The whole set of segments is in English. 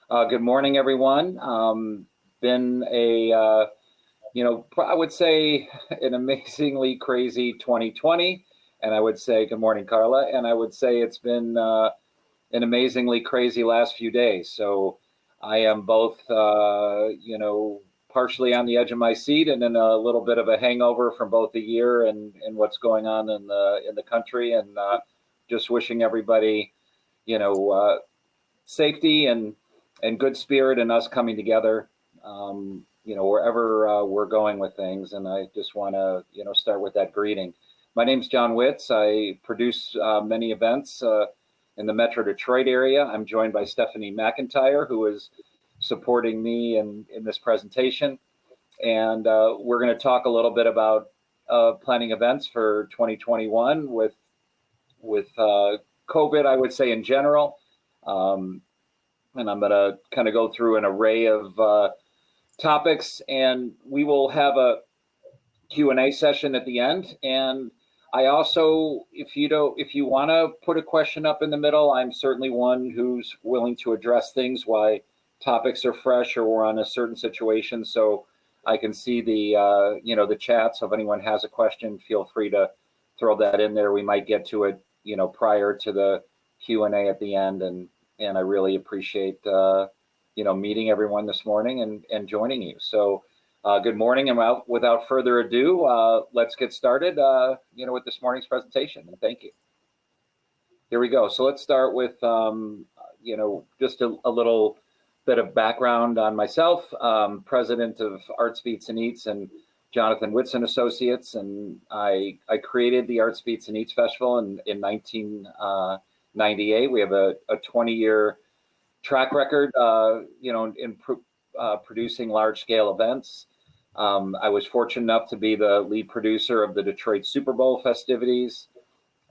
Good morning, everyone. Been I would say an amazingly crazy 2020. And I would say, good morning, Carla. And I would say it's been an amazingly crazy last few days. So I am both, partially on the edge of my seat and in a little bit of a hangover from both the year and what's going on in the country. And just wishing everybody, you know, uh, safety and good spirit and us coming together, wherever we're going with things. And I just want to, start with that greeting. My name's John Witz. I produce many events in the Metro Detroit area. I'm joined by Stephanie McIntyre, who is supporting me in this presentation. And we're going to talk a little bit about planning events for 2021 with COVID, I would say in general. And I'm going to kind of go through an array of topics, and we will have a Q&A session at the end. And I also, if you want to put a question up in the middle, I'm certainly one who's willing to address things while topics are fresh or we're on a certain situation. So I can see the chat. So if anyone has a question, feel free to throw that in there. We might get to it, prior to the Q&A at the end. And I really appreciate, meeting everyone this morning and joining you. So good morning, and without further ado, let's get started, with this morning's presentation, and thank you. Here we go. So let's start with, just a little bit of background on myself. President of Arts Beats and Eats and Jonathan Witz and Associates, and I created the Arts Beats and Eats Festival in 1998. We have a 20-year track record, in producing large-scale events. I was fortunate enough to be the lead producer of the Detroit Super Bowl festivities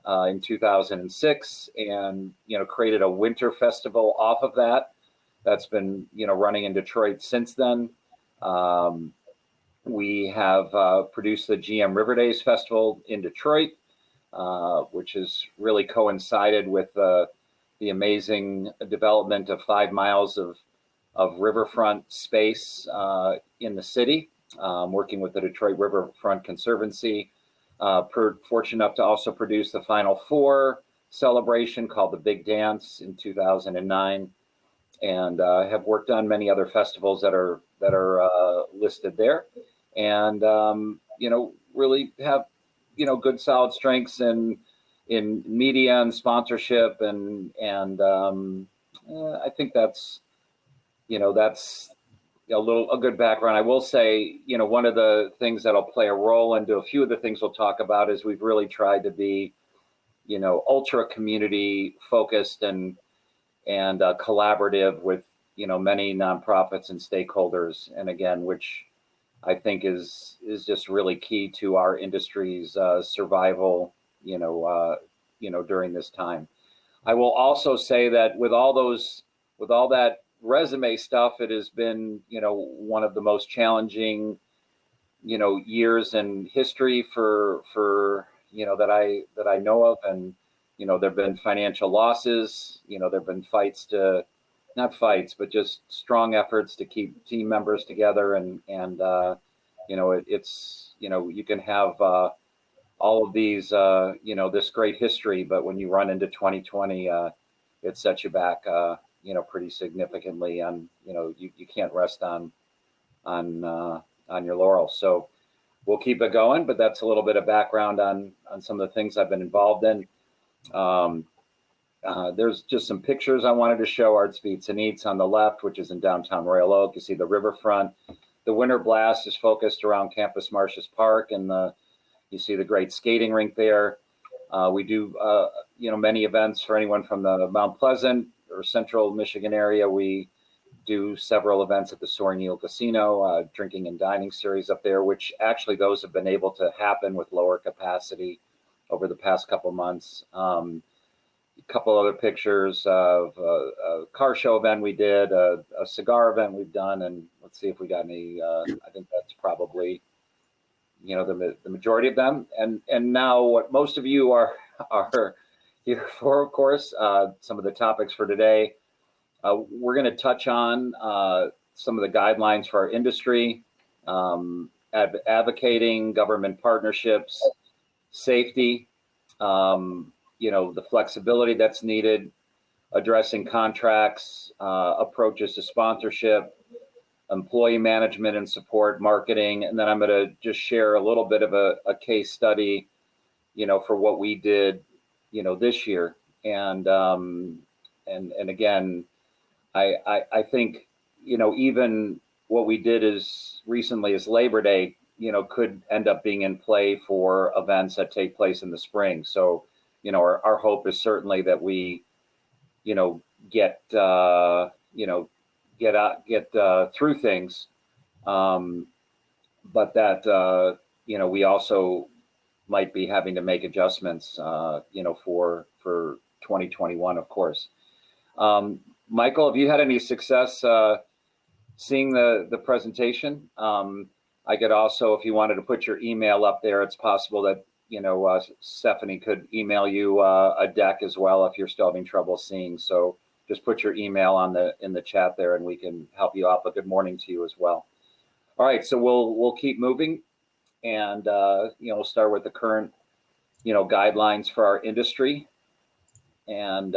in 2006, and created a winter festival off of that. That's been running in Detroit since then. We have produced the GM River Days Festival in Detroit, which has really coincided with the amazing development of 5 miles of riverfront space in the city, working with the Detroit Riverfront Conservancy. Fortunate enough to also produce the Final Four celebration called the Big Dance in 2009, and have worked on many other festivals that are listed there, and really have good solid strengths in media and sponsorship, and I think that's a good background. I will say, one of the things that'll play a role into a few of the things we'll talk about is we've really tried to be, ultra community focused and collaborative with, many nonprofits and stakeholders. And again, which I think is just really key to our industry's survival, during this time. I will also say that with all that resume stuff, it has been, one of the most challenging, years in history for that I know of. And, there've been financial losses, there've been not fights, but just strong efforts to keep team members together. And you can have all of these, this great history, but when you run into 2020, it sets you back, pretty significantly. And you can't rest on your laurels. So we'll keep it going, but that's a little bit of background on some of the things I've been involved in. There's just some pictures I wanted to show. Arts Beats and Eats on the left, which is in downtown Royal Oak. You see the riverfront. The Winter Blast is focused around Campus Martius Park, and you see the great skating rink there. We do, many events for anyone from the Mount Pleasant or Central Michigan area. We do several events at the Soaring Eagle Casino, drinking and dining series up there, which actually those have been able to happen with lower capacity over the past couple months. A couple other pictures of a car show event we did, a cigar event we've done, and let's see if we got any. I think that's probably the majority of them. And now what most of you are here for, of course, some of the topics for today. We're going to touch on some of the guidelines for our industry, advocating, government partnerships, safety, the flexibility that's needed, addressing contracts, approaches to sponsorship, employee management and support, marketing, and then I'm going to just share a little bit of a case study, for what we did, this year. And again, I think, even what we did as recently as Labor Day, could end up being in play for events that take place in the spring. So, our hope is certainly that we, get through things, but that, we also might be having to make adjustments, for 2021, of course. Michael, have you had any success seeing the presentation? I could also, if you wanted to put your email up there, it's possible that, Stephanie could email you a deck as well if you're still having trouble seeing. So just put your email in the chat there and we can help you out. But good morning to you as well. All right, so we'll keep moving, and we'll start with the current guidelines for our industry. And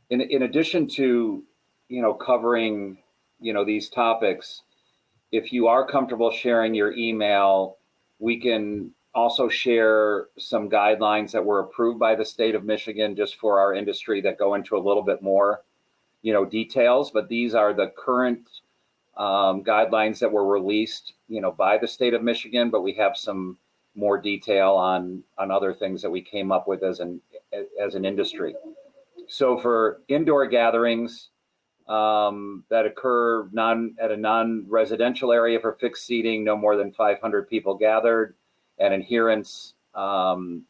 in addition to covering these topics, if you are comfortable sharing your email, we can also share some guidelines that were approved by the state of Michigan just for our industry that go into a little bit more details. But these are the current guidelines that were released by the state of Michigan, but we have some more detail on other things that we came up with as an industry. So for indoor gatherings that occur at a non-residential area for fixed seating, no more than 500 people gathered, and adherence and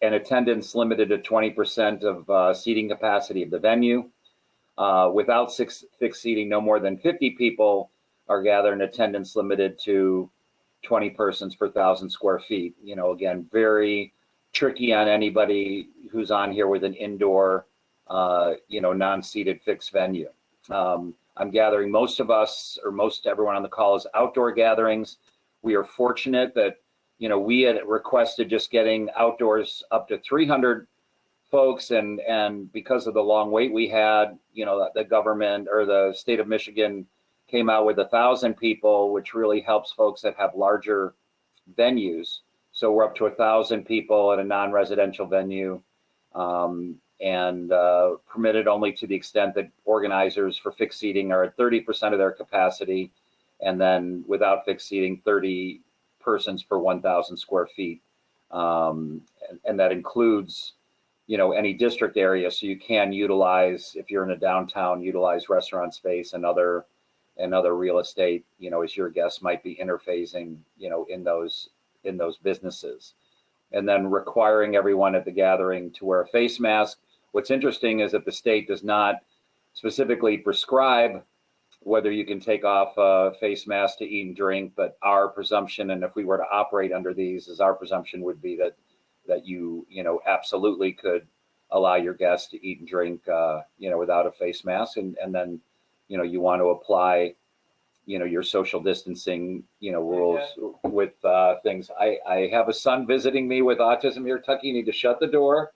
attendance limited to 20% of seating capacity of the venue. Without fixed seating, no more than 50 people are gathered, and attendance limited to 20 persons per 1,000 square feet. Again, very tricky on anybody who's on here with an indoor, non-seated fixed venue. I'm gathering most everyone on the call is outdoor gatherings. We are fortunate that, we had requested just getting outdoors up to 300 folks, and because of the long wait we had, the government or the state of Michigan came out with 1,000 people, which really helps folks that have larger venues. So we're up to 1,000 people at a non-residential venue, and permitted only to the extent that organizers for fixed seating are at 30% of their capacity, and then without fixed seating, 30 persons per 1,000 square feet. And that includes, any district area. So you can utilize, if you're in a downtown, utilize restaurant space and other real estate, as your guests might be interfacing, in those businesses. And then requiring everyone at the gathering to wear a face mask. What's interesting is that the state does not specifically prescribe whether you can take off a face mask to eat and drink, but our presumption, and if we were to operate under these, is our presumption would be that you absolutely could allow your guests to eat and drink without a face mask, and then you want to apply your social distancing rules with things. I have a son visiting me with autism here. Tucky, you need to shut the door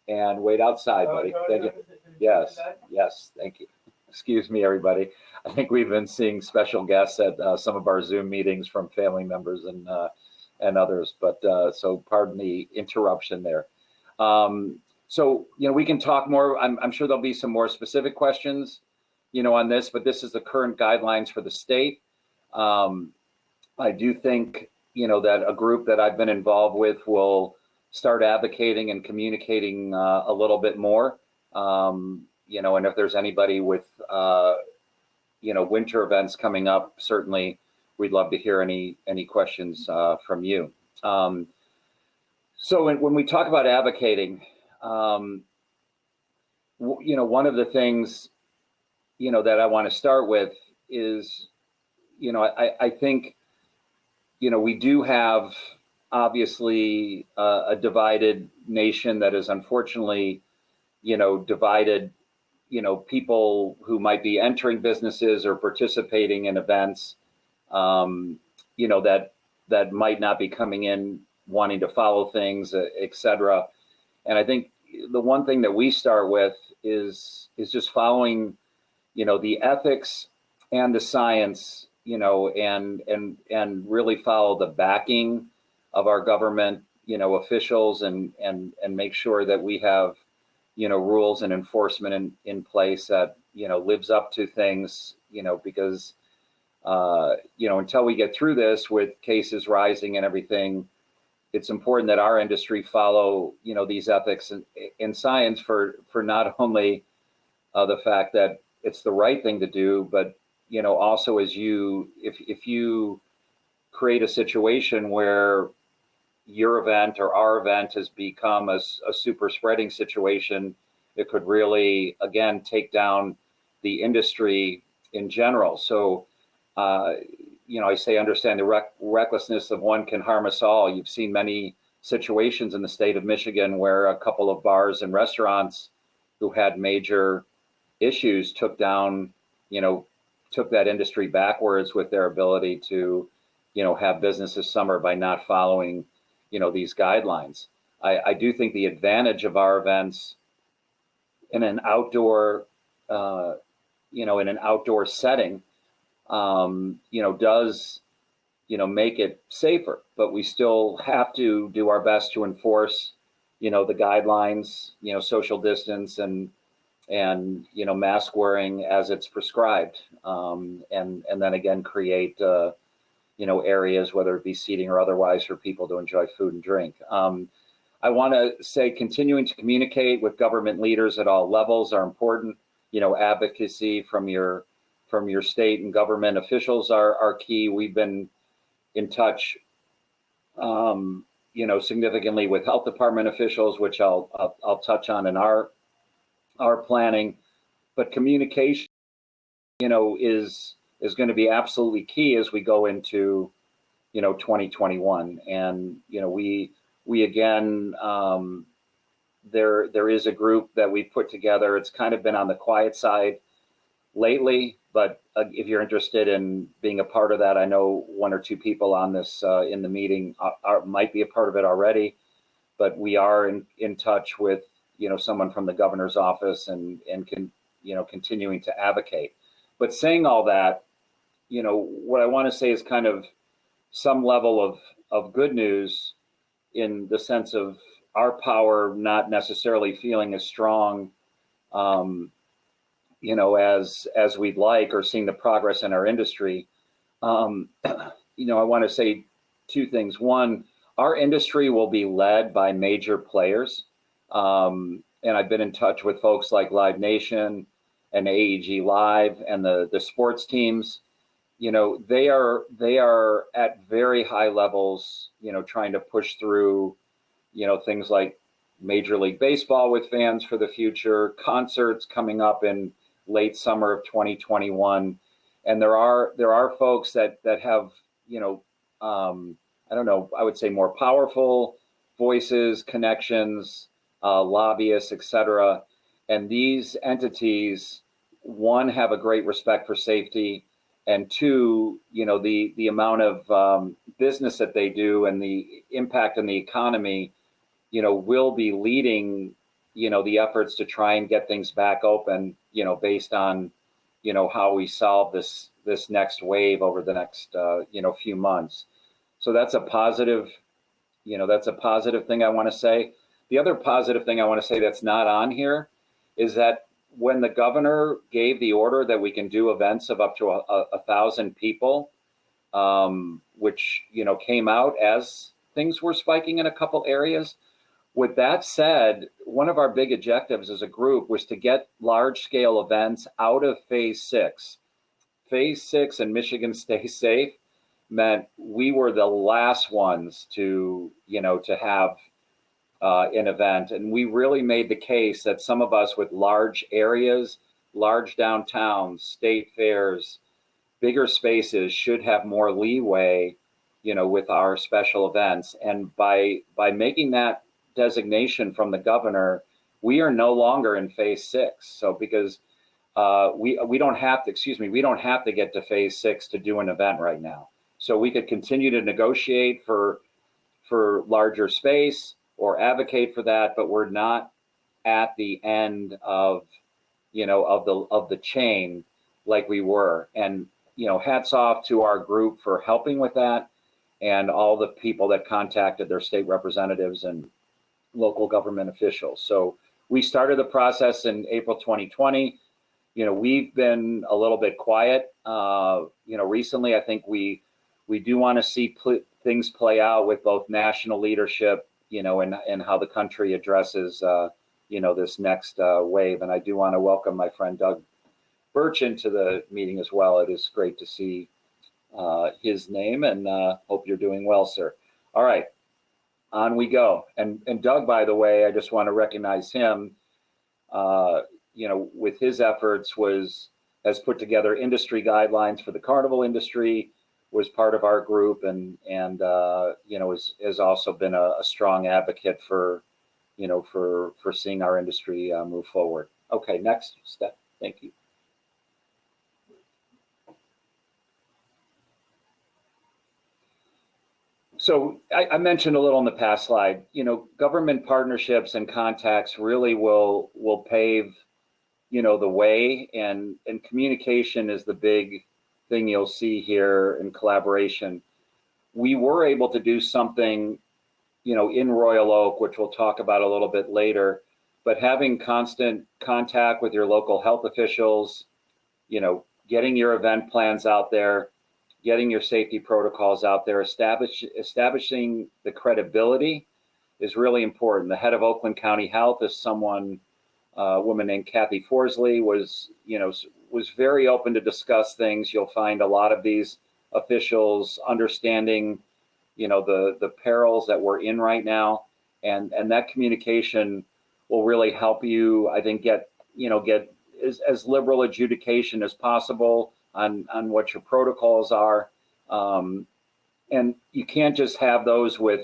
and wait outside, buddy. Thank you. Yes, thank you. Excuse me, everybody. I think we've been seeing special guests at some of our Zoom meetings from family members and others, but so pardon the interruption there. So we can talk more. I'm sure there'll be some more specific questions on this, but this is the current guidelines for the state. I do think that a group that I've been involved with will start advocating and communicating a little bit more. And if there's anybody with winter events coming up, certainly we'd love to hear any questions from you. So when we talk about advocating, one of the things that I want to start with is, I think, we do have obviously a divided nation that is unfortunately, divided, people who might be entering businesses or participating in events, that might not be coming in wanting to follow things, et cetera. And I think the one thing that we start with is just following, the ethics and the science, and really follow the backing of our government, officials, and make sure that we have, rules and enforcement in place that, lives up to things, because, until we get through this with cases rising and everything, it's important that our industry follow, these ethics and science for not only the fact that it's the right thing to do, but, also if you create a situation where your event or our event has become a super spreading situation, it could really, again, take down the industry in general. So, I say understand the recklessness of one can harm us all. You've seen many situations in the state of Michigan where a couple of bars and restaurants who had major issues took that industry backwards with their ability to, have business this summer by not following, these guidelines. I do think the advantage of our events in an outdoor, setting, does, make it safer, but we still have to do our best to enforce, the guidelines, social distance and mask wearing as it's prescribed. And then again, create, areas, whether it be seating or otherwise, for people to enjoy food and drink. I want to say continuing to communicate with government leaders at all levels are important. Advocacy from your state and government officials are key. We've been in touch, significantly with health department officials, which I'll touch on in our planning. But communication, is going to be absolutely key as we go into, 2021. And, we again, there is a group that we put together. It's kind of been on the quiet side lately, but if you're interested in being a part of that, I know one or two people on this in the meeting might be a part of it already, but we are in touch with, someone from the governor's office and continuing to advocate. But saying all that, what I want to say is kind of some level of good news, in the sense of our power not necessarily feeling as strong, as we'd like, or seeing the progress in our industry. I want to say two things. One, our industry will be led by major players. And I've been in touch with folks like Live Nation and AEG Live and the sports teams. They are at very high levels, trying to push through, things like Major League Baseball with fans for the future, concerts coming up in late summer of 2021. And there are folks that have, I don't know, I would say more powerful voices, connections, lobbyists, et cetera. And these entities, one, have a great respect for safety, and two, the amount of business that they do and the impact on the economy, will be leading, the efforts to try and get things back open, based on, how we solve this next wave over the next, few months. So that's a positive, thing I want to say. The other positive thing I want to say that's not on here is that when the governor gave the order that we can do events of up to 1,000 people, which, came out as things were spiking in a couple areas. With that said, one of our big objectives as a group was to get large scale events out of phase 6. Phase 6 and Michigan Stay Safe meant we were the last ones to have an event. And we really made the case that some of us with large areas, large downtowns, state fairs, bigger spaces should have more leeway, with our special events. And by making that designation from the governor, we are no longer in phase 6. So because we don't have to, we don't have to get to phase 6 to do an event right now. So we could continue to negotiate for larger space or advocate for that, but we're not at the end of the chain like we were. And hats off to our group for helping with that, and all the people that contacted their state representatives and local government officials. So we started the process in April 2020. We've been a little bit quiet. Recently, I think we do want to see things play out with both national leadership, and how the country addresses, this next wave. And I do want to welcome my friend Doug Birch into the meeting as well. It is great to see his name, and hope you're doing well, sir. All right, on we go. And Doug, by the way, I just want to recognize him. With his efforts, has put together industry guidelines for the carnival industry, was part of our group, and has also been a strong advocate for seeing our industry move forward. Okay, next step. Thank you. So I mentioned a little in the past slide, government partnerships and contacts really will pave, the way, and communication is the big thing you'll see here in collaboration. We were able to do something, in Royal Oak, which we'll talk about a little bit later, but having constant contact with your local health officials, getting your event plans out there, getting your safety protocols out there, establishing the credibility is really important. The head of Oakland County Health is someone, a woman named Kathy Forsley, was very open to discuss things. You'll find a lot of these officials understanding, the perils that we're in right now, and that communication will really help you, I think, get as liberal adjudication as possible on what your protocols are. And you can't just have those with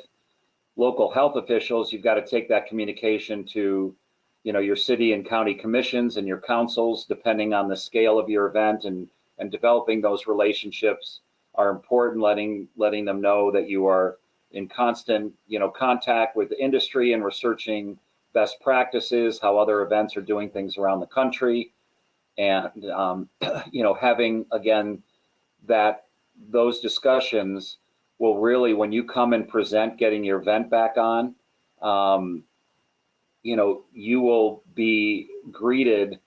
local health officials. You've got to take that communication to, your city and county commissions and your councils, depending on the scale of your event, and developing those relationships are important, letting them know that you are in constant, contact with the industry and researching best practices, how other events are doing things around the country. And, having, again, those discussions will really, when you come and present getting your event back on, you will be greeted,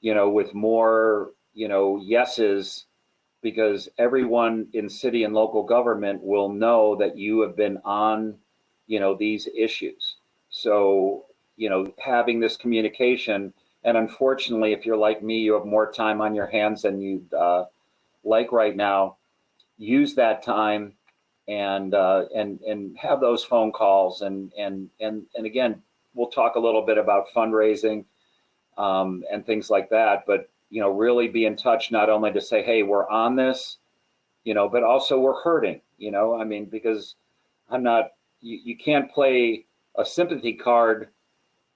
with more, yeses, because everyone in city and local government will know that you have been on, these issues. So, having this communication. And unfortunately, if you're like me, you have more time on your hands than you'd like right now. Use that time and have those phone calls. And again, we'll talk a little bit about fundraising and things like that. But really be in touch, not only to say, hey, we're on this, but also we're hurting. Because you can't play a sympathy card,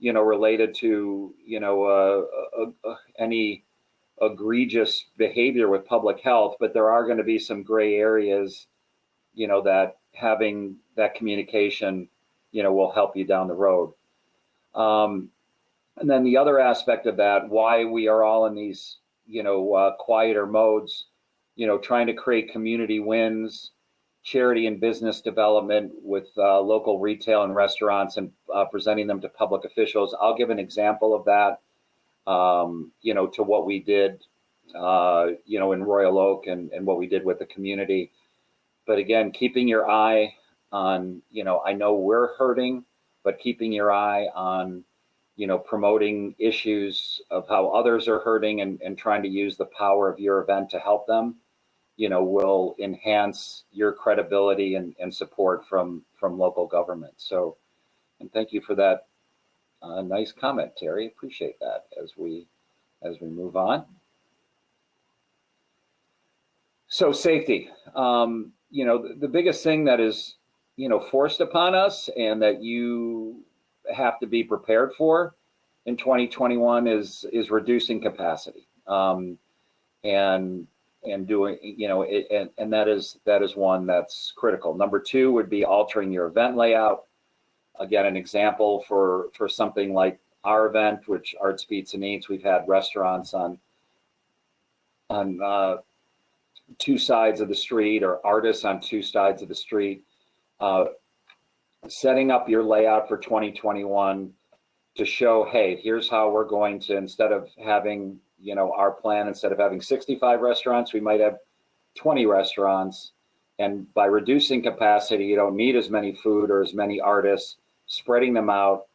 related to, any egregious behavior with public health, but there are going to be some gray areas, that having that communication, will help you down the road. And then the other aspect of that, why we are all in these, quieter modes, trying to create community wins, charity and business development with local retail and restaurants, and presenting them to public officials. I'll give an example of that, to what we did, in Royal Oak, and what we did with the community. But again, keeping your eye on, I know we're hurting, but keeping your eye on, promoting issues of how others are hurting, and trying to use the power of your event to help them, will enhance your credibility and support from local government. So, and thank you for that nice comment, Terry. Appreciate that as we move on. So safety, you know, the biggest thing that is, you know, forced upon us and that you have to be prepared for in 2021 is reducing capacity, and doing, you know, and that is one that's critical. Number two would be altering your event layout. Again, an example for something like our event, which Arts Beats and Eats, we've had restaurants on two sides of the street, or artists on two sides of the street. Setting up your layout for 2021 to show, hey, here's how we're going to, instead of having, you know, our plan, instead of having 65 restaurants, we might have 20 restaurants. And by reducing capacity, you don't need as many food or as many artists, spreading them out,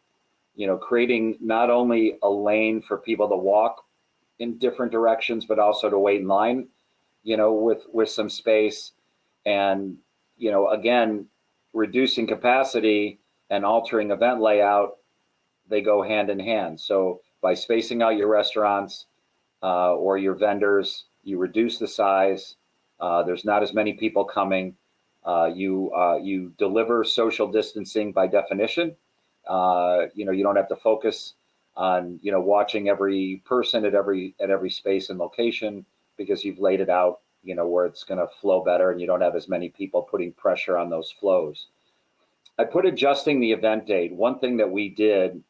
you know, creating not only a lane for people to walk in different directions, but also to wait in line, you know, with some space. And, you know, again, reducing capacity and altering event layout, they go hand in hand. So by spacing out your restaurants or your vendors, you reduce the size. There's not as many people coming. You deliver social distancing by definition. You know, you don't have to focus on, you know, watching every person at every space and location, because you've laid it out, you know, where it's going to flow better, and you don't have as many people putting pressure on those flows. I put adjusting the event date. One thing that we did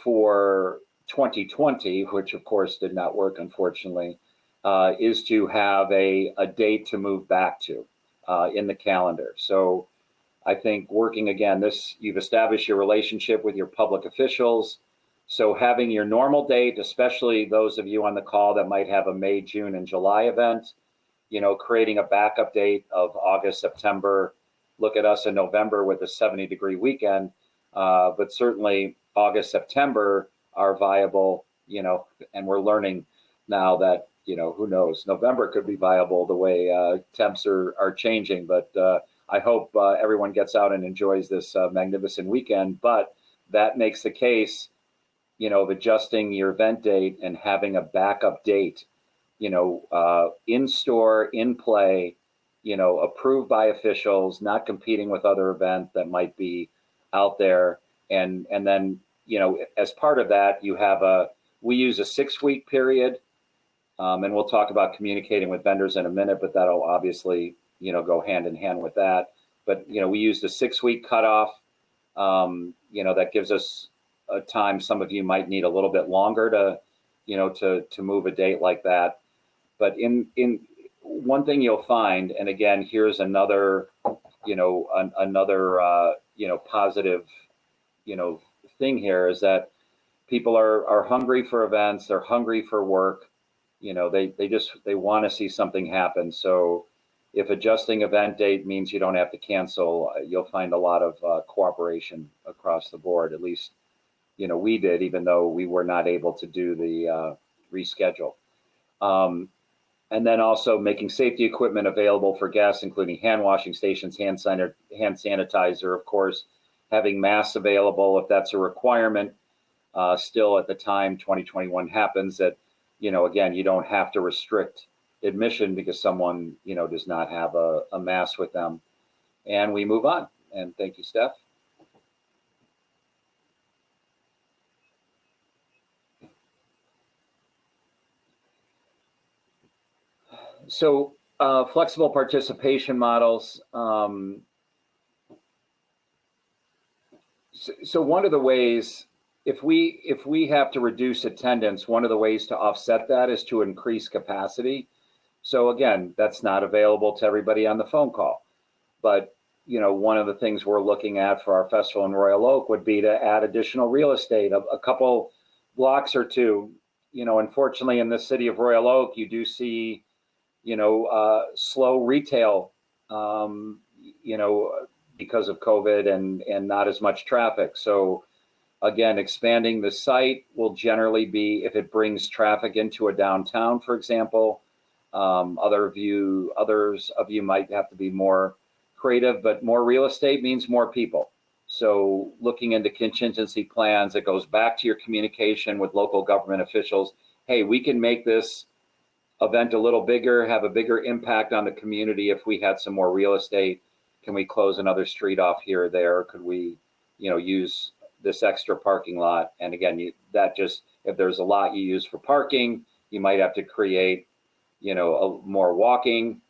for 2020, which of course did not work, unfortunately, is to have a date to move back to in the calendar. So I think working, again, this, you've established your relationship with your public officials. So having your normal date, especially those of you on the call that might have a May, June, and July event, you know, creating a backup date of August, September. Look at us in November with a 70-degree weekend, but certainly August, September are viable, you know, and we're learning now that, you know, who knows, November could be viable the way temps are changing. But I hope everyone gets out and enjoys this magnificent weekend. But that makes the case, you know, of adjusting your event date and having a backup date, you know, in store, in play, you know, approved by officials, not competing with other events that might be out there. And then, you know, as part of that, you have we use a 6-week period, and we'll talk about communicating with vendors in a minute, but that'll obviously, you know, go hand in hand with that. But, you know, we used a 6-week cutoff, you know, that gives us a time. Some of you might need a little bit longer to, you know, to move a date like that. But in one thing you'll find, and again, here's another, you know, you know, positive, you know, thing here, is that people are hungry for events. They're hungry for work. You know, they want to see something happen. So if adjusting event date means you don't have to cancel, you'll find a lot of cooperation across the board. At least, you know, we did, even though we were not able to do the reschedule. And then also making safety equipment available for guests, including hand washing stations, hand sanitizer, of course, having masks available if that's a requirement. Still at the time 2021 happens, that, you know, again, you don't have to restrict admission because someone, you know, does not have a mask with them. And we move on. And thank you, Steph. So flexible participation models. So one of the ways, if we have to reduce attendance, one of the ways to offset that is to increase capacity. So again, that's not available to everybody on the phone call. But, you know, one of the things we're looking at for our festival in Royal Oak would be to add additional real estate, a couple blocks or two. You know, unfortunately, in the city of Royal Oak, you do see, you know, slow retail, you know, because of COVID and not as much traffic. So again, expanding the site will generally be, if it brings traffic into a downtown, for example. Others of you might have to be more creative, but more real estate means more people. So looking into contingency plans, it goes back to your communication with local government officials. Hey, we can make this event a little bigger, have a bigger impact on the community if we had some more real estate? Can we close another street off here or there? Could we, use this extra parking lot? And again, if there's a lot you use for parking, you might have to create, more walking,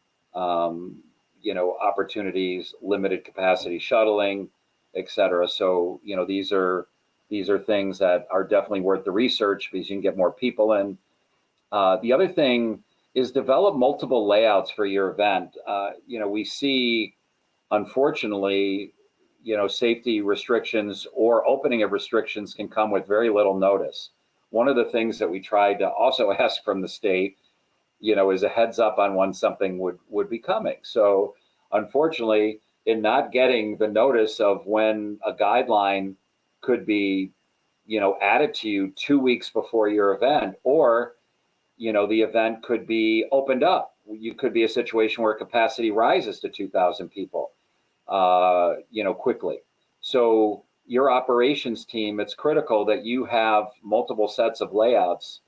opportunities, limited capacity shuttling, et cetera. So, these are things that are definitely worth the research because you can get more people in. The other thing is develop multiple layouts for your event. We see, unfortunately, safety restrictions or opening of restrictions can come with very little notice. One of the things that we tried to also ask from the state, is a heads up on when something would be coming. So unfortunately, in not getting the notice of when a guideline could be, added to you 2 weeks before your event, or, the event could be opened up. You could be a situation where capacity rises to 2,000 people, quickly. So your operations team, it's critical that you have multiple sets of layouts,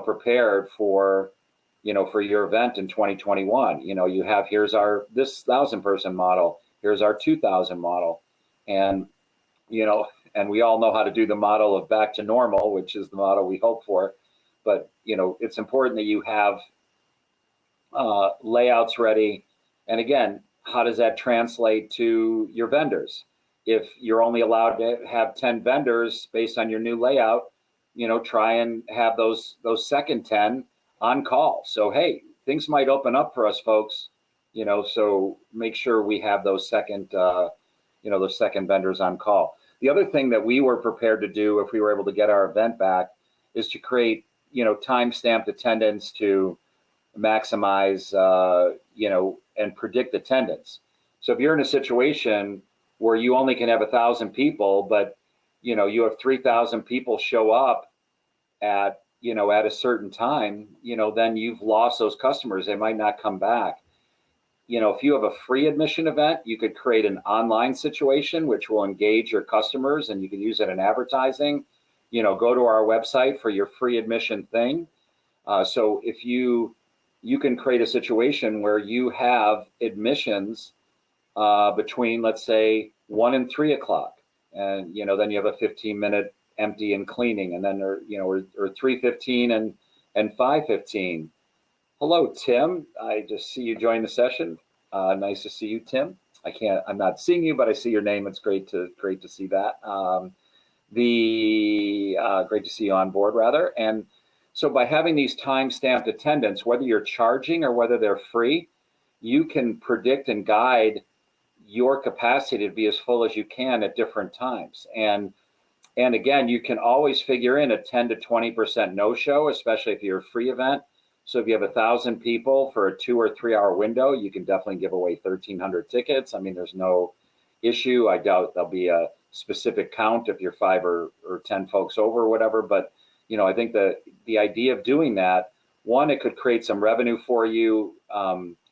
prepared for your event in 2021. You have, here's this 1,000-person model, here's our 2,000 model. And, and we all know how to do the model of back to normal, which is the model we hope for. But, it's important that you have layouts ready. And again, how does that translate to your vendors? If you're only allowed to have 10 vendors based on your new layout, try and have those second 10 on call. So, hey, things might open up for us, folks, so make sure we have those second vendors on call. The other thing that we were prepared to do if we were able to get our event back is to create, time-stamped attendance to maximize, and predict attendance. So if you're in a situation where you only can have 1,000 people, but, you have 3,000 people show up at a certain time, then you've lost those customers. They might not come back. If you have a free admission event, you could create an online situation which will engage your customers, and you can use it in advertising. Go to our website for your free admission thing. So if you can create a situation where you have admissions between, let's say, 1 and 3 o'clock, and then you have a 15-minute empty and cleaning, and then or 3:15 and 5:15. Hello, Tim. I just see you join the session. Nice to see you, Tim. I'm not seeing you, but I see your name. It's great to see that. Great to see you on board, rather. And so by having these time-stamped attendance, whether you're charging or whether they're free, you can predict and guide your capacity to be as full as you can at different times. And again, you can always figure in a 10 to 20% no-show, especially if you're a free event. So if you have 1,000 people for a 2 or 3 hour window, you can definitely give away 1,300 tickets. I mean, there's no issue. I doubt there'll be a specific count if you're 5 or 10 folks over or whatever. But, I think the idea of doing that, one, it could create some revenue for you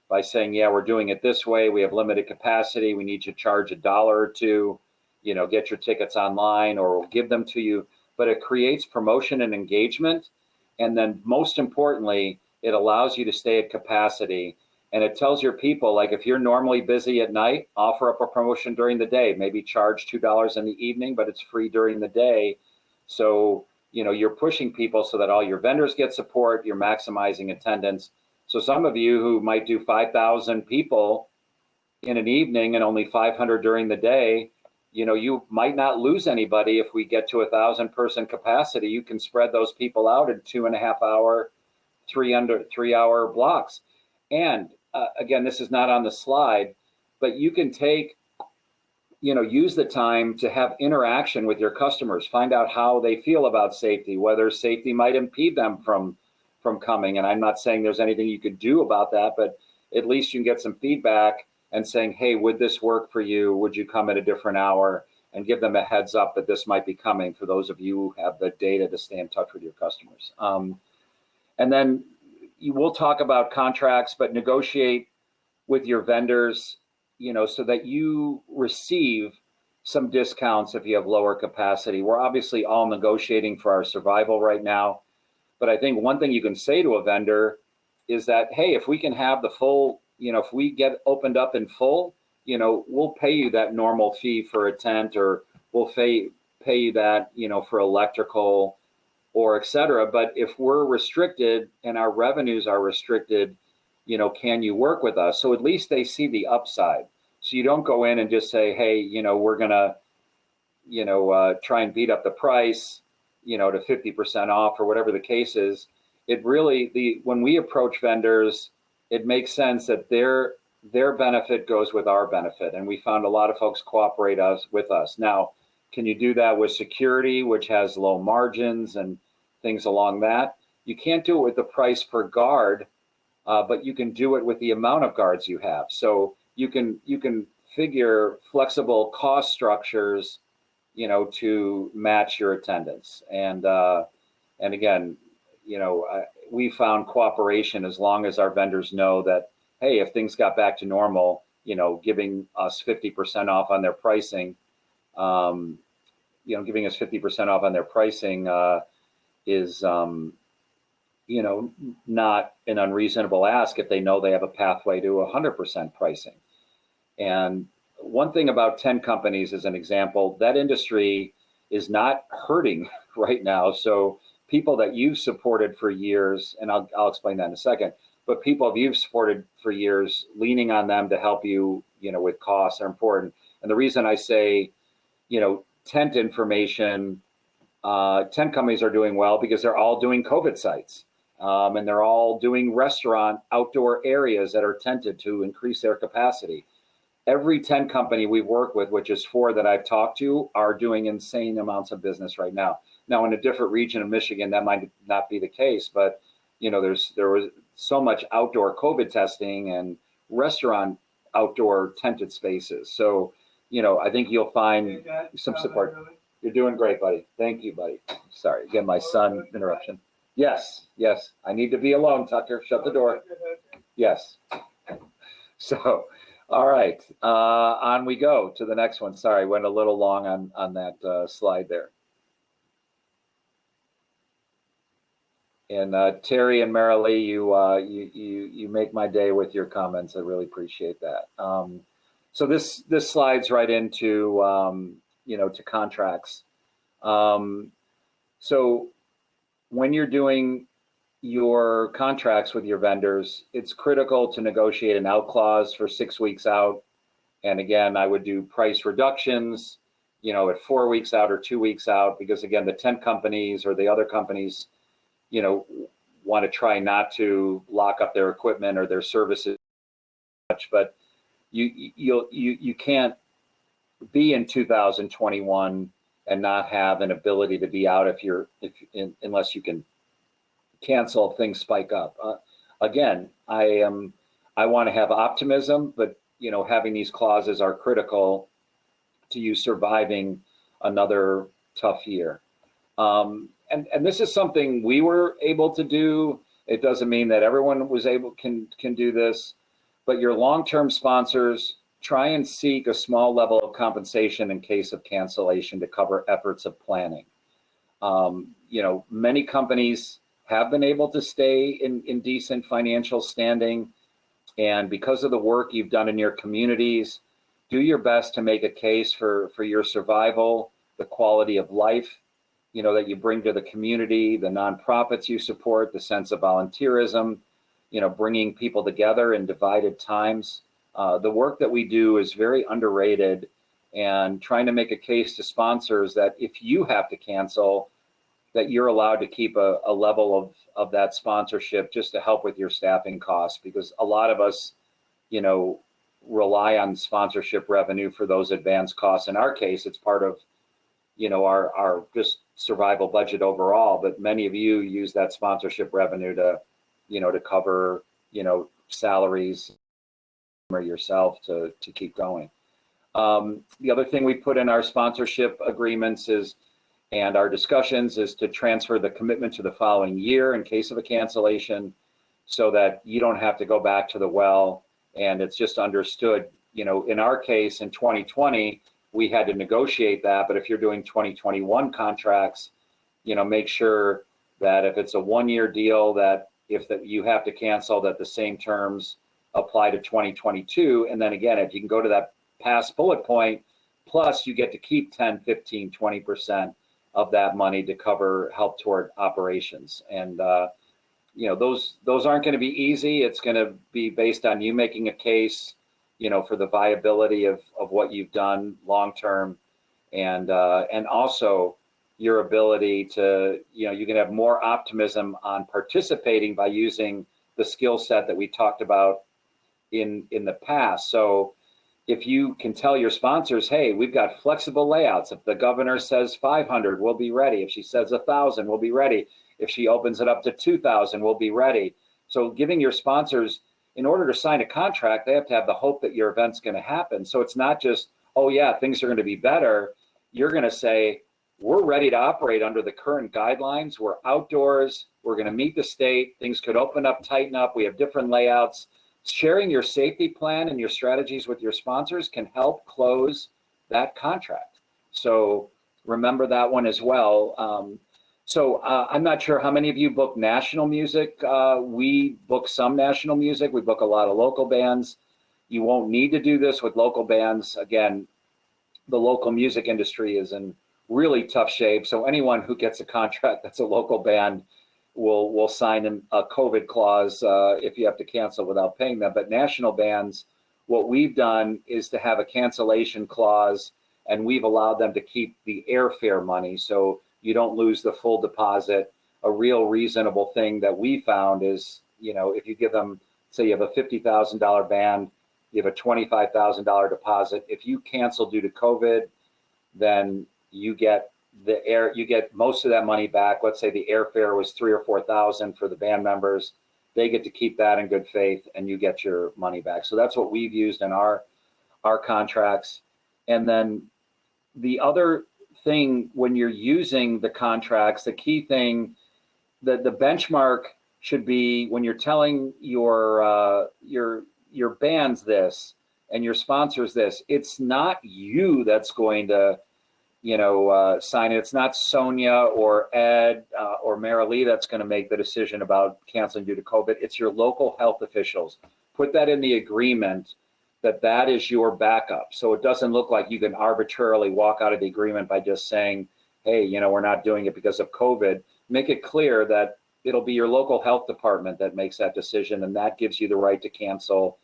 by saying, yeah, we're doing it this way. We have limited capacity. We need you to charge $1 or $2, get your tickets online, or we'll give them to you. But it creates promotion and engagement. And then most importantly, it allows you to stay at capacity. And it tells your people, like, if you're normally busy at night, offer up a promotion during the day, maybe charge $2 in the evening, but it's free during the day. So, you're pushing people so that all your vendors get support, you're maximizing attendance. So some of you who might do 5,000 people in an evening and only 500 during the day, you might not lose anybody. If we get to 1,000-person capacity, you can spread those people out in 2.5 hour, 3 hour blocks. And again, this is not on the slide, but you can take, use the time to have interaction with your customers, find out how they feel about safety, whether safety might impede them from coming. And I'm not saying there's anything you could do about that, but at least you can get some feedback and saying, hey, would this work for you? Would you come at a different hour? And give them a heads up that this might be coming, for those of you who have the data to stay in touch with your customers. And then we'll talk about contracts, but negotiate with your vendors, so that you receive some discounts if you have lower capacity. We're obviously all negotiating for our survival right now. But I think one thing you can say to a vendor is that, hey, if we can have the full, if we get opened up in full, we'll pay you that normal fee for a tent, or we'll pay you that, for electrical or et cetera. But if we're restricted and our revenues are restricted, can you work with us? So at least they see the upside. So you don't go in and just say, hey, we're gonna, try and beat up the price, to 50% off or whatever the case is. It really, when we approach vendors, it makes sense that their benefit goes with our benefit. And we found a lot of folks cooperate with us. Now, can you do that with security, which has low margins and things along that? You can't do it with the price per guard, but you can do it with the amount of guards you have. So you can figure flexible cost structures, to match your attendance. And again, we found cooperation as long as our vendors know that, hey, if things got back to normal, giving us 50% off on their pricing, giving us 50% off on their pricing is, not an unreasonable ask if they know they have a pathway to 100% pricing. And one thing about tent companies, as an example, that industry is not hurting right now. So people that you've supported for years, and I'll explain that in a second, but people that you've supported for years, leaning on them to help you, with costs are important. And the reason I say, tent information, tent companies are doing well because they're all doing COVID sites. And they're all doing restaurant outdoor areas that are tented to increase their capacity. Every tent company we work with, which is 4 that I've talked to, are doing insane amounts of business right now. Now, in a different region of Michigan, that might not be the case, but there was so much outdoor COVID testing and restaurant outdoor tented spaces. So, I think you'll find some support. You're doing great, buddy. Thank you, buddy. Sorry, again, my son interruption. Yes. I need to be alone, Tucker. Shut the door. Yes. So, all right, on we go to the next one. Sorry, went a little long on that slide there. And Terry and Marilee, you make my day with your comments. I really appreciate that. So this slides right into to contracts. So when you're doing your contracts with your vendors, it's critical to negotiate an out clause for 6 weeks out. And again, I would do price reductions, at 4 weeks out or 2 weeks out, because again, the tent companies or the other companies, want to try not to lock up their equipment or their services much, but you can't be in 2021 and not have an ability to be out unless you can cancel if things spike up. Again, I want to have optimism, but having these clauses are critical to you surviving another tough year. And this is something we were able to do. It doesn't mean that everyone can do this, but your long-term sponsors try and seek a small level of compensation in case of cancellation to cover efforts of planning. Many companies have been able to stay in decent financial standing. And because of the work you've done in your communities, do your best to make a case for your survival, the quality of life, that you bring to the community, the nonprofits you support, the sense of volunteerism, bringing people together in divided times. The work that we do is very underrated, and trying to make a case to sponsors that if you have to cancel, that you're allowed to keep a level of that sponsorship just to help with your staffing costs, because a lot of us, rely on sponsorship revenue for those advanced costs. In our case, it's part of, our just survival budget overall, but many of you use that sponsorship revenue to, to cover, salaries or yourself to keep going. The other thing we put in our sponsorship agreements and our discussions is to transfer the commitment to the following year in case of a cancellation, so that you don't have to go back to the well. And it's just understood, in our case in 2020, we had to negotiate that. But if you're doing 2021 contracts, make sure that if it's a 1-year deal, that if that you have to cancel, that the same terms apply to 2022. And then again, if you can go to that past bullet point, plus you get to keep 10, 15, 20% of that money to cover help toward operations. And those aren't going to be easy. It's going to be based on you making a case, for the viability of what you've done long term, and also your ability to, you can have more optimism on participating by using the skill set that we talked about in the past. So if you can tell your sponsors, hey, we've got flexible layouts. If the governor says 500, we'll be ready. If she says 1,000, we'll be ready. If she opens it up to 2,000, we'll be ready. So giving your sponsors, in order to sign a contract, they have to have the hope that your event's going to happen. So it's not just, oh yeah, things are going to be better. You're going to say, we're ready to operate under the current guidelines. We're outdoors. We're going to meet the state. Things could open up, tighten up. We have different layouts. Sharing your safety plan and your strategies with your sponsors can help close that contract. So remember that one as well. I'm not sure how many of you book national music. We book some national music. We book a lot of local bands. You won't need to do this with local bands. Again, the local music industry is in really tough shape. So anyone who gets a contract that's a local band will sign a COVID clause if you have to cancel without paying them. But national bands, what we've done is to have a cancellation clause, and we've allowed them to keep the airfare money so you don't lose the full deposit. A real reasonable thing that we found is, if you give them, say you have a $50,000 band, you have a $25,000 deposit. If you cancel due to COVID, then you get most of that money back. Let's say the airfare was $3,000 or $4,000 for the band members. They get to keep that in good faith, and you get your money back. So that's what we've used in our contracts. And then the other thing, when you're using the contracts, the key thing, the benchmark should be when you're telling your bands this and your sponsors this, it's not you that's going to sign it. It's not Sonia or Ed or Marilee that's going to make the decision about canceling due to COVID. It's your local health officials. Put that in the agreement that is your backup. So it doesn't look like you can arbitrarily walk out of the agreement by just saying, hey, we're not doing it because of COVID. Make it clear that it'll be your local health department that makes that decision, and that gives you the right to cancel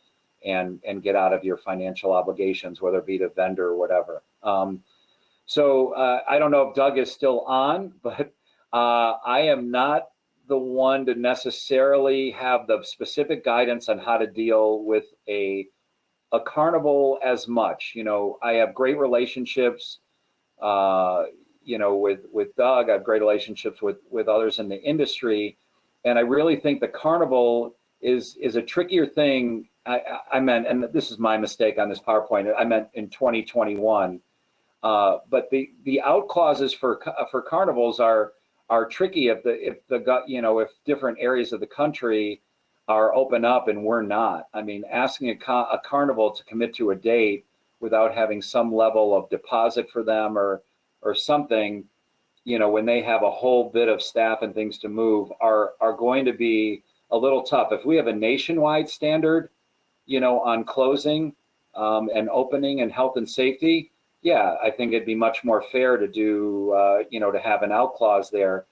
and get out of your financial obligations, whether it be to vendor or whatever. So I don't know if Doug is still on, but I am not the one to necessarily have the specific guidance on how to deal with a carnival as much. I have great relationships, with Doug. I have great relationships with others in the industry. And I really think the carnival is a trickier thing. I meant, and this is my mistake on this PowerPoint, I meant in 2021. But the out clauses for carnivals are tricky if different areas of the country are open up and we're not. I mean, asking a carnival to commit to a date without having some level of deposit for them or something, when they have a whole bit of staff and things to move are going to be a little tough. If we have a nationwide standard, on closing and opening and health and safety, yeah, I think it'd be much more fair to do, to have an out clause there.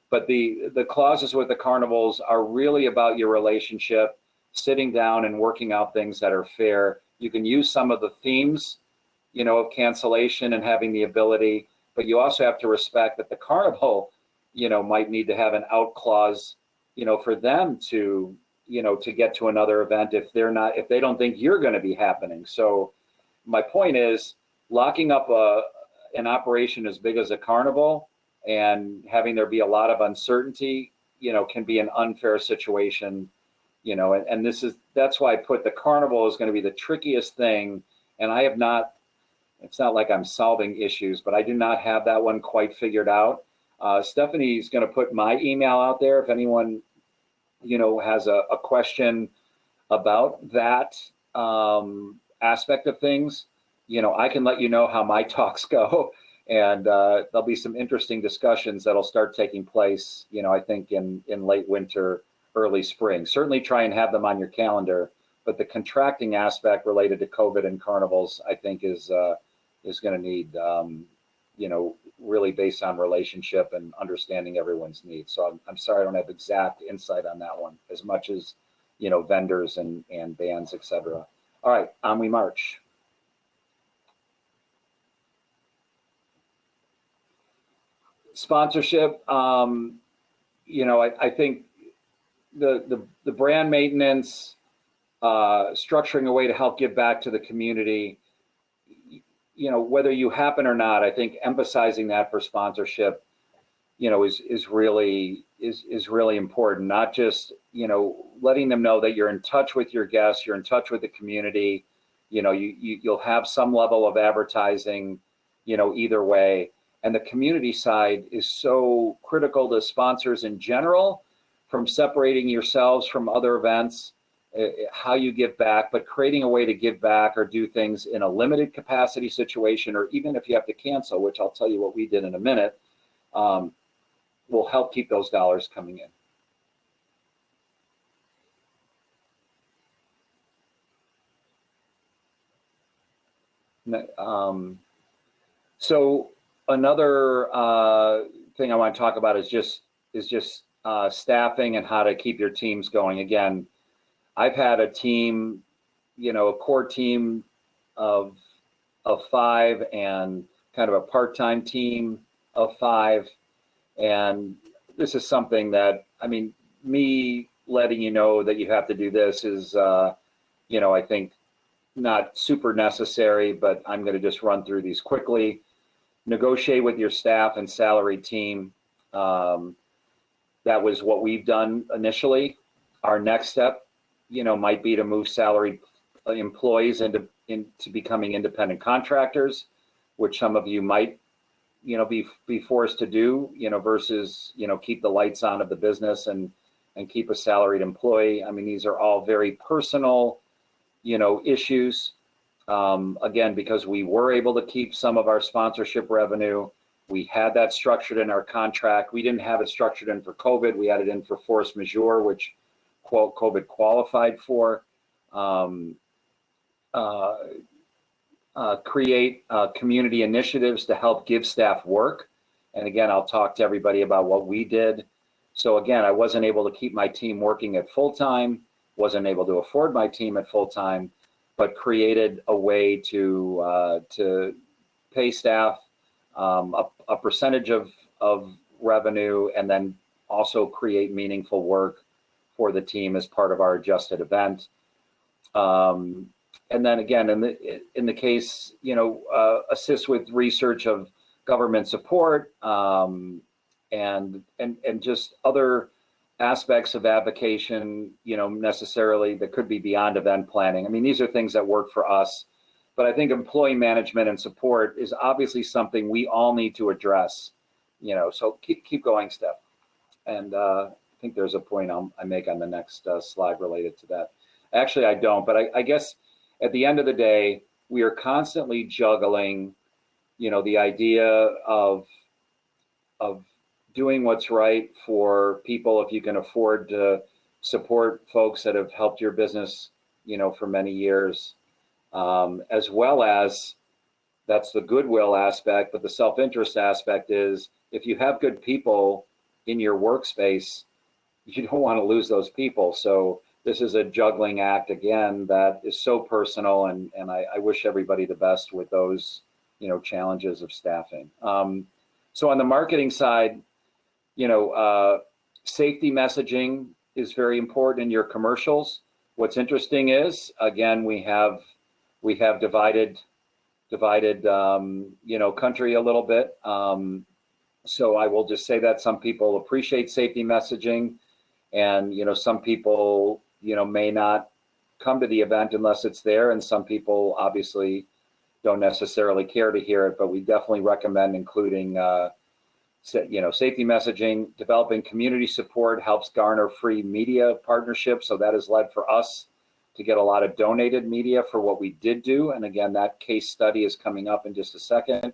But the clauses with the carnivals are really about your relationship, sitting down and working out things that are fair. You can use some of the themes, of cancellation and having the ability, but you also have to respect that the carnival, might need to have an out clause, for them to, to get to another event if they don't think you're going to be happening. So my point is, locking up an operation as big as a carnival and having there be a lot of uncertainty, can be an unfair situation, and that's why I put the carnival is going to be the trickiest thing. And it's not like I'm solving issues, but I do not have that one quite figured out. Stephanie's going to put my email out there if anyone, has a question about that aspect of things. I can let you know how my talks go, and there'll be some interesting discussions that'll start taking place, I think in late winter, early spring. Certainly try and have them on your calendar, but the contracting aspect related to COVID and carnivals, I think is going to need, really based on relationship and understanding everyone's needs. So I'm sorry I don't have exact insight on that one as much as, vendors and bands, et cetera. All right, on we march. Sponsorship, I think the brand maintenance, structuring a way to help give back to the community, whether you happen or not, I think emphasizing that for sponsorship, is really important. Not just, letting them know that you're in touch with your guests, you're in touch with the community, you'll have some level of advertising, either way. And the community side is so critical to sponsors in general, from separating yourselves from other events, how you give back, but creating a way to give back or do things in a limited capacity situation, or even if you have to cancel, which I'll tell you what we did in a minute, will help keep those dollars coming in. So another thing I want to talk about is just staffing and how to keep your teams going. Again, I've had a team, a core team of 5 and kind of a part-time team of 5. And this is something that, me letting you know that you have to do this is, I think not super necessary, but I'm going to just run through these quickly. Negotiate with your staff and salary team. That was what we've done initially. Our next step, might be to move salaried employees into becoming independent contractors, which some of you might, be forced to do, versus, keep the lights on of the business and keep a salaried employee. These are all very personal, issues. Again, because we were able to keep some of our sponsorship revenue, we had that structured in our contract. We didn't have it structured in for COVID. We had it in for force majeure, which COVID qualified for. Create community initiatives to help give staff work. And again, I'll talk to everybody about what we did. So again, I wasn't able to keep my team working at full time, wasn't able to afford my team at full time, but created a way to pay staff a percentage of revenue, and then also create meaningful work for the team as part of our adjusted event. And then again, in the case, assist with research of government support, and just other aspects of advocation, necessarily that could be beyond event planning. These are things that work for us, but I think employee management and support is obviously something we all need to address, so keep going, Steph. And I think there's a point I make on the next slide related to that. Actually, I don't, but I guess at the end of the day, we are constantly juggling, the idea of doing what's right for people if you can afford to support folks that have helped your business, for many years, as well as that's the goodwill aspect, but the self-interest aspect is if you have good people in your workspace, you don't want to lose those people. So this is a juggling act, again, that is so personal, and I wish everybody the best with those, challenges of staffing. So on the marketing side, safety messaging is very important in your commercials. What's interesting is, again, we have divided, country a little bit. So I will just say that some people appreciate safety messaging, and, some people, may not come to the event unless it's there. And some people obviously don't necessarily care to hear it, but we definitely recommend including, safety messaging. Developing community support helps garner free media partnerships. So that has led for us to get a lot of donated media for what we did do. And again, that case study is coming up in just a second.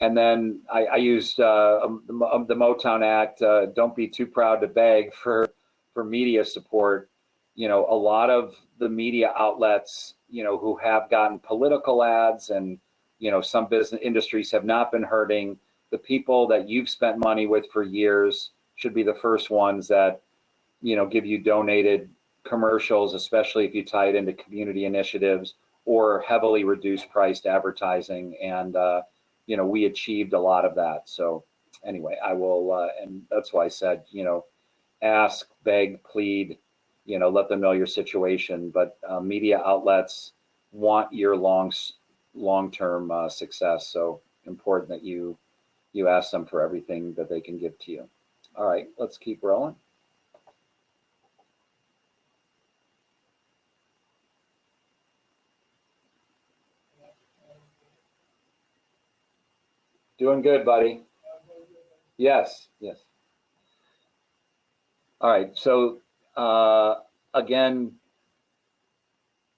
And then I used the Motown Act, don't be too proud to beg for media support. You know, a lot of the media outlets, you know, who have gotten political ads, and, you know, some business industries have not been hurting. The people that you've spent money with for years should be the first ones that, you know, give you donated commercials, especially if you tie it into community initiatives or heavily reduced priced advertising. And, you know, we achieved a lot of that. So anyway, I will, and that's why I said, you know, ask, beg, plead, you know, let them know your situation. But media outlets want your long-term success. So important that you ask them for everything that they can give to you. All right, let's keep rolling. Doing good, buddy. Yes, yes. All right, so again,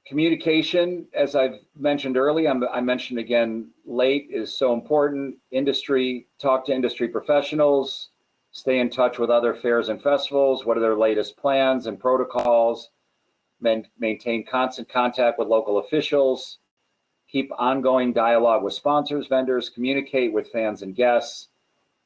communication, as I've mentioned earlier, I mentioned again, late is so important. Industry, talk to industry professionals, stay in touch with other fairs and festivals. What are their latest plans and protocols? Maintain constant contact with local officials. Keep ongoing dialogue with sponsors, vendors, communicate with fans and guests,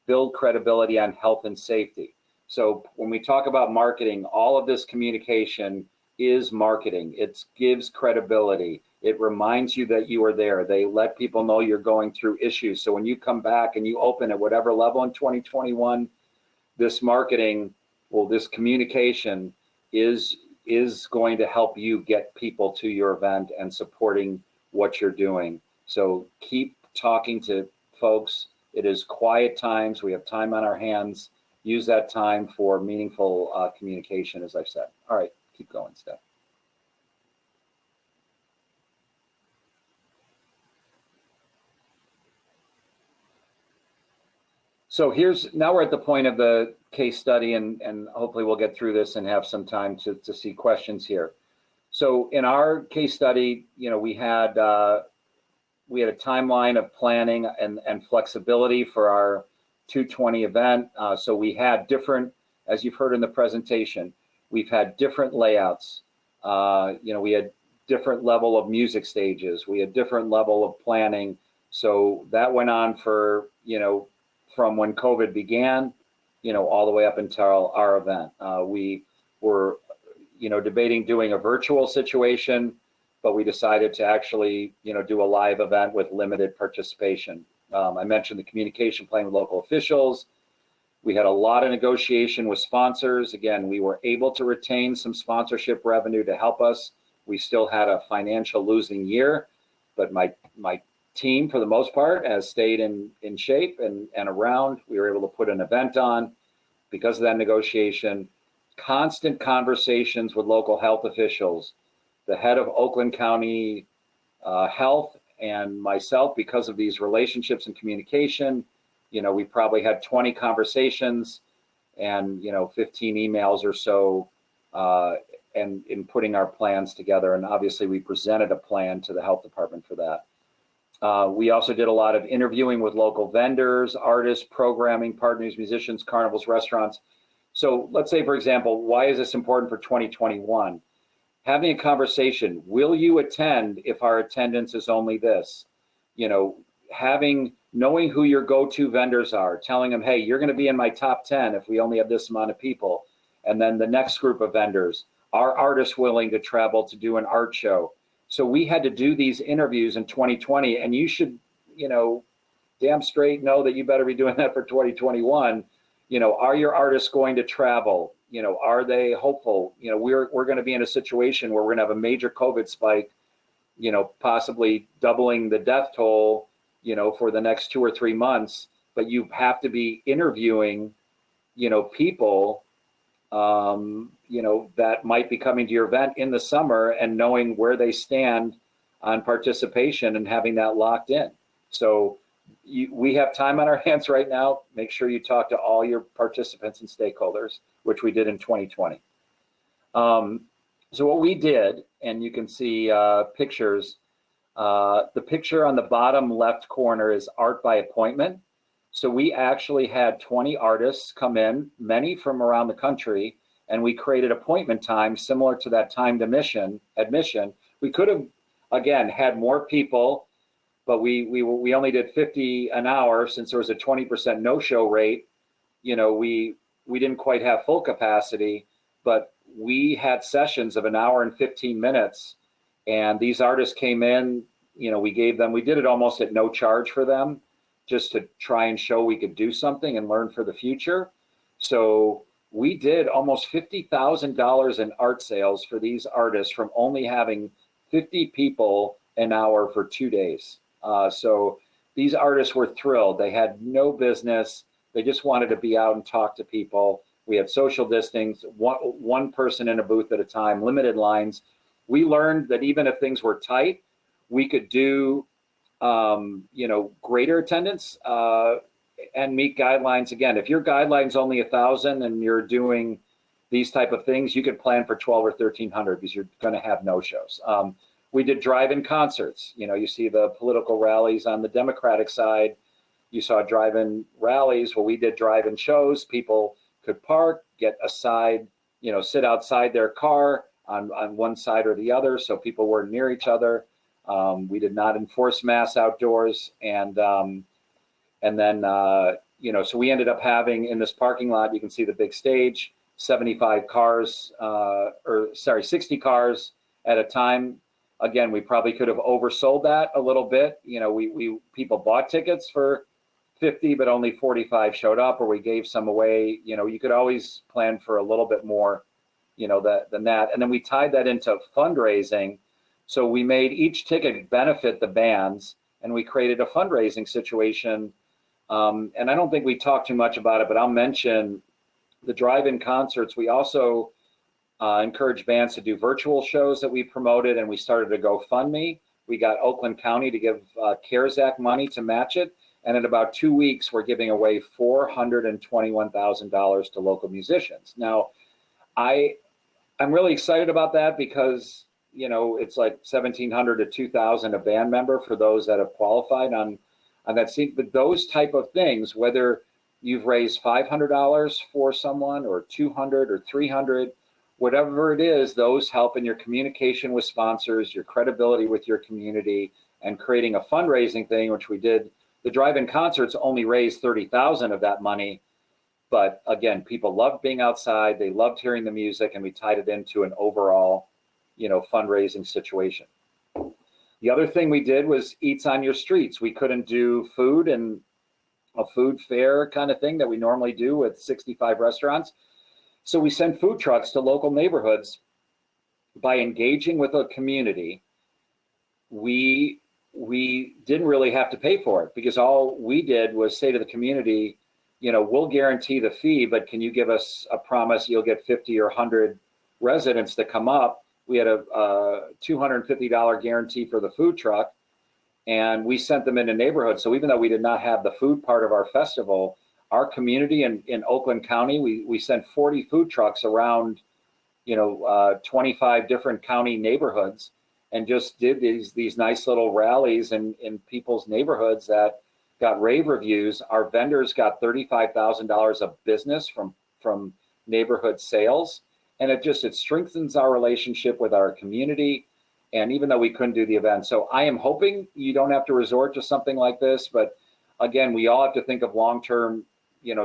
build credibility on health and safety. So when we talk about marketing, all of this communication is marketing. It gives credibility. It reminds you that you are there. They let people know you're going through issues. So when you come back and you open at whatever level in 2021, this marketing, well, this communication is going to help you get people to your event and supporting what you're doing. So keep talking to folks. It is quiet times. We have time on our hands. Use that time for meaningful communication, as I've said. All right, keep going, Steph. So now we're at the point of the case study, and hopefully we'll get through this and have some time to see questions here. So in our case study, you know, we had a timeline of planning and flexibility for our 220 event. So we had different, as you've heard in the presentation, we've had different layouts. You know, we had different level of music stages. We had different level of planning. So that went on for, you know, from when COVID began, you know, all the way up until our event. We were, you know, debating doing a virtual situation, but we decided to actually, you know, do a live event with limited participation. I mentioned the communication plan with local officials. We had a lot of negotiation with sponsors. Again, we were able to retain some sponsorship revenue to help us. We still had a financial losing year, but my team, for the most part, has stayed in shape and around. We were able to put an event on because of that negotiation. Constant conversations with local health officials. The head of Oakland County Health and myself, because of these relationships and communication, you know, we probably had 20 conversations and, you know, 15 emails or so, and in putting our plans together. And obviously we presented a plan to the health department for that. We also did a lot of interviewing with local vendors, artists, programming partners, musicians, carnivals, restaurants. So let's say, for example, why is this important for 2021? Having a conversation, will you attend if our attendance is only this? You know, knowing who your go-to vendors are, telling them, hey, you're gonna be in my top 10 if we only have this amount of people. And then the next group of vendors, are artists willing to travel to do an art show? So we had to do these interviews in 2020, and you should, you know, damn straight know that you better be doing that for 2021. You know, are your artists going to travel? You know, are they hopeful? You know, we're going to be in a situation where we're going to have a major COVID spike, you know, possibly doubling the death toll, you know, for the next 2 or 3 months. But you have to be interviewing, you know, people, you know, that might be coming to your event in the summer and knowing where they stand on participation and having that locked in. So we have time on our hands right now. Make sure you talk to all your participants and stakeholders, which we did in 2020. So what we did, and you can see pictures, The picture on the bottom left corner is art by appointment. So we actually had 20 artists come in, many from around the country, and we created appointment time similar to that timed admission. We could have, again, had more people, but we only did 50 an hour since there was a 20% no-show rate. We didn't quite have full capacity, but we had sessions of an hour and 15 minutes, and these artists came in. We did it almost at no charge for them, just to try and show we could do something and learn for the future. So we did almost $50,000 in art sales for these artists from only having 50 people an hour for 2 days. So these artists were thrilled. They had no business. They just wanted to be out and talk to people. We had social distancing, one person in a booth at a time, limited lines. We learned that even if things were tight, we could do greater attendance and meet guidelines. Again, if your guideline's only 1,000 and you're doing these type of things, you could plan for 12 or 1,300 because you're going to have no shows. We did drive-in concerts. You see the political rallies on the Democratic side. You saw drive-in rallies. Well, we did drive-in shows. People could park, get a side, sit outside their car on one side or the other, so people weren't near each other. We did not enforce masks outdoors, and then so we ended up having in this parking lot, you can see the big stage, 60 cars at a time. Again, we probably could have oversold that a little bit. People bought tickets for 50, but only 45 showed up, or we gave some away. You could always plan for a little bit more, than that. And then we tied that into fundraising. So we made each ticket benefit the bands, and we created a fundraising situation. And I don't think we talked too much about it, but I'll mention the drive-in concerts. We also encouraged bands to do virtual shows that we promoted, and we started a GoFundMe. We got Oakland County to give CARES Act money to match it. And in about 2 weeks, we're giving away $421,000 to local musicians. Now, I'm really excited about that because it's like $1,700 to $2,000 a band member for those that have qualified on that seat. But those type of things, whether you've raised $500 for someone or $200 or $300, whatever it is, those help in your communication with sponsors, your credibility with your community, and creating a fundraising thing, which we did. The drive-in concerts only raised $30,000 of that money. But again, people loved being outside. They loved hearing the music, and we tied it into an overall, fundraising situation. The other thing we did was Eats on Your Streets. We couldn't do food and a food fair kind of thing that we normally do with 65 restaurants. So we sent food trucks to local neighborhoods. By engaging with a community, we didn't really have to pay for it, because all we did was say to the community, we'll guarantee the fee, but can you give us a promise you'll get 50 or 100 residents to come up? We had a $250 guarantee for the food truck, and we sent them into neighborhoods. So even though we did not have the food part of our festival, our community in Oakland County, we sent 40 food trucks around, 25 different county neighborhoods, and just did these nice little rallies in people's neighborhoods that got rave reviews. Our vendors got $35,000 of business from neighborhood sales. And it strengthens our relationship with our community. And even though we couldn't do the event, so I am hoping you don't have to resort to something like this. But again, we all have to think of long-term,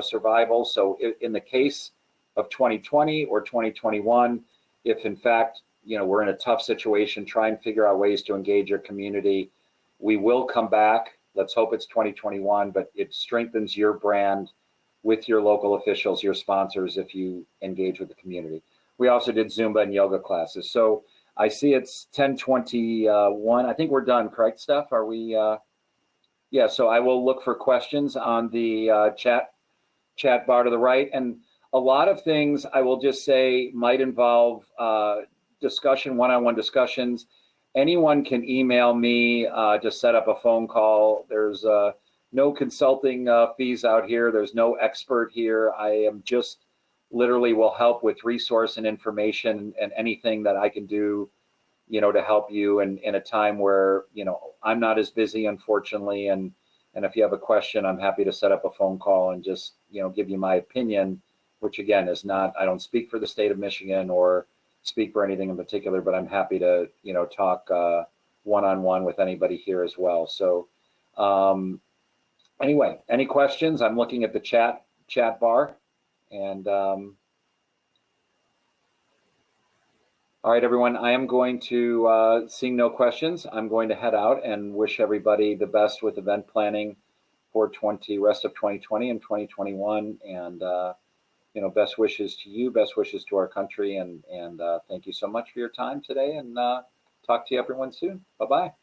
survival. So in the case of 2020 or 2021, if in fact, we're in a tough situation, try and figure out ways to engage your community. We will come back. Let's hope it's 2021, but it strengthens your brand with your local officials, your sponsors, if you engage with the community. We also did Zumba and yoga classes. So I see it's 10:21. I think we're done, correct, Steph? Are we? Yeah, so I will look for questions on the chat bar to the right. And a lot of things I will just say might involve discussion, one-on-one discussions. Anyone can email me to set up a phone call. There's no consulting fees out here. There's no expert here. I am just literally will help with resource and information, and anything that I can do, to help you in a time where, I'm not as busy, unfortunately. And if you have a question, I'm happy to set up a phone call and just, give you my opinion, which again is not, I don't speak for the state of Michigan or speak for anything in particular, but I'm happy to, talk one-on-one with anybody here as well. So anyway, any questions? I'm looking at the chat bar, and all right, everyone, I am going to, seeing no questions, I'm going to head out and wish everybody the best with event planning for rest of 2020 and 2021. And, best wishes to you, best wishes to our country. And thank you so much for your time today, and talk to you everyone soon. Bye-bye.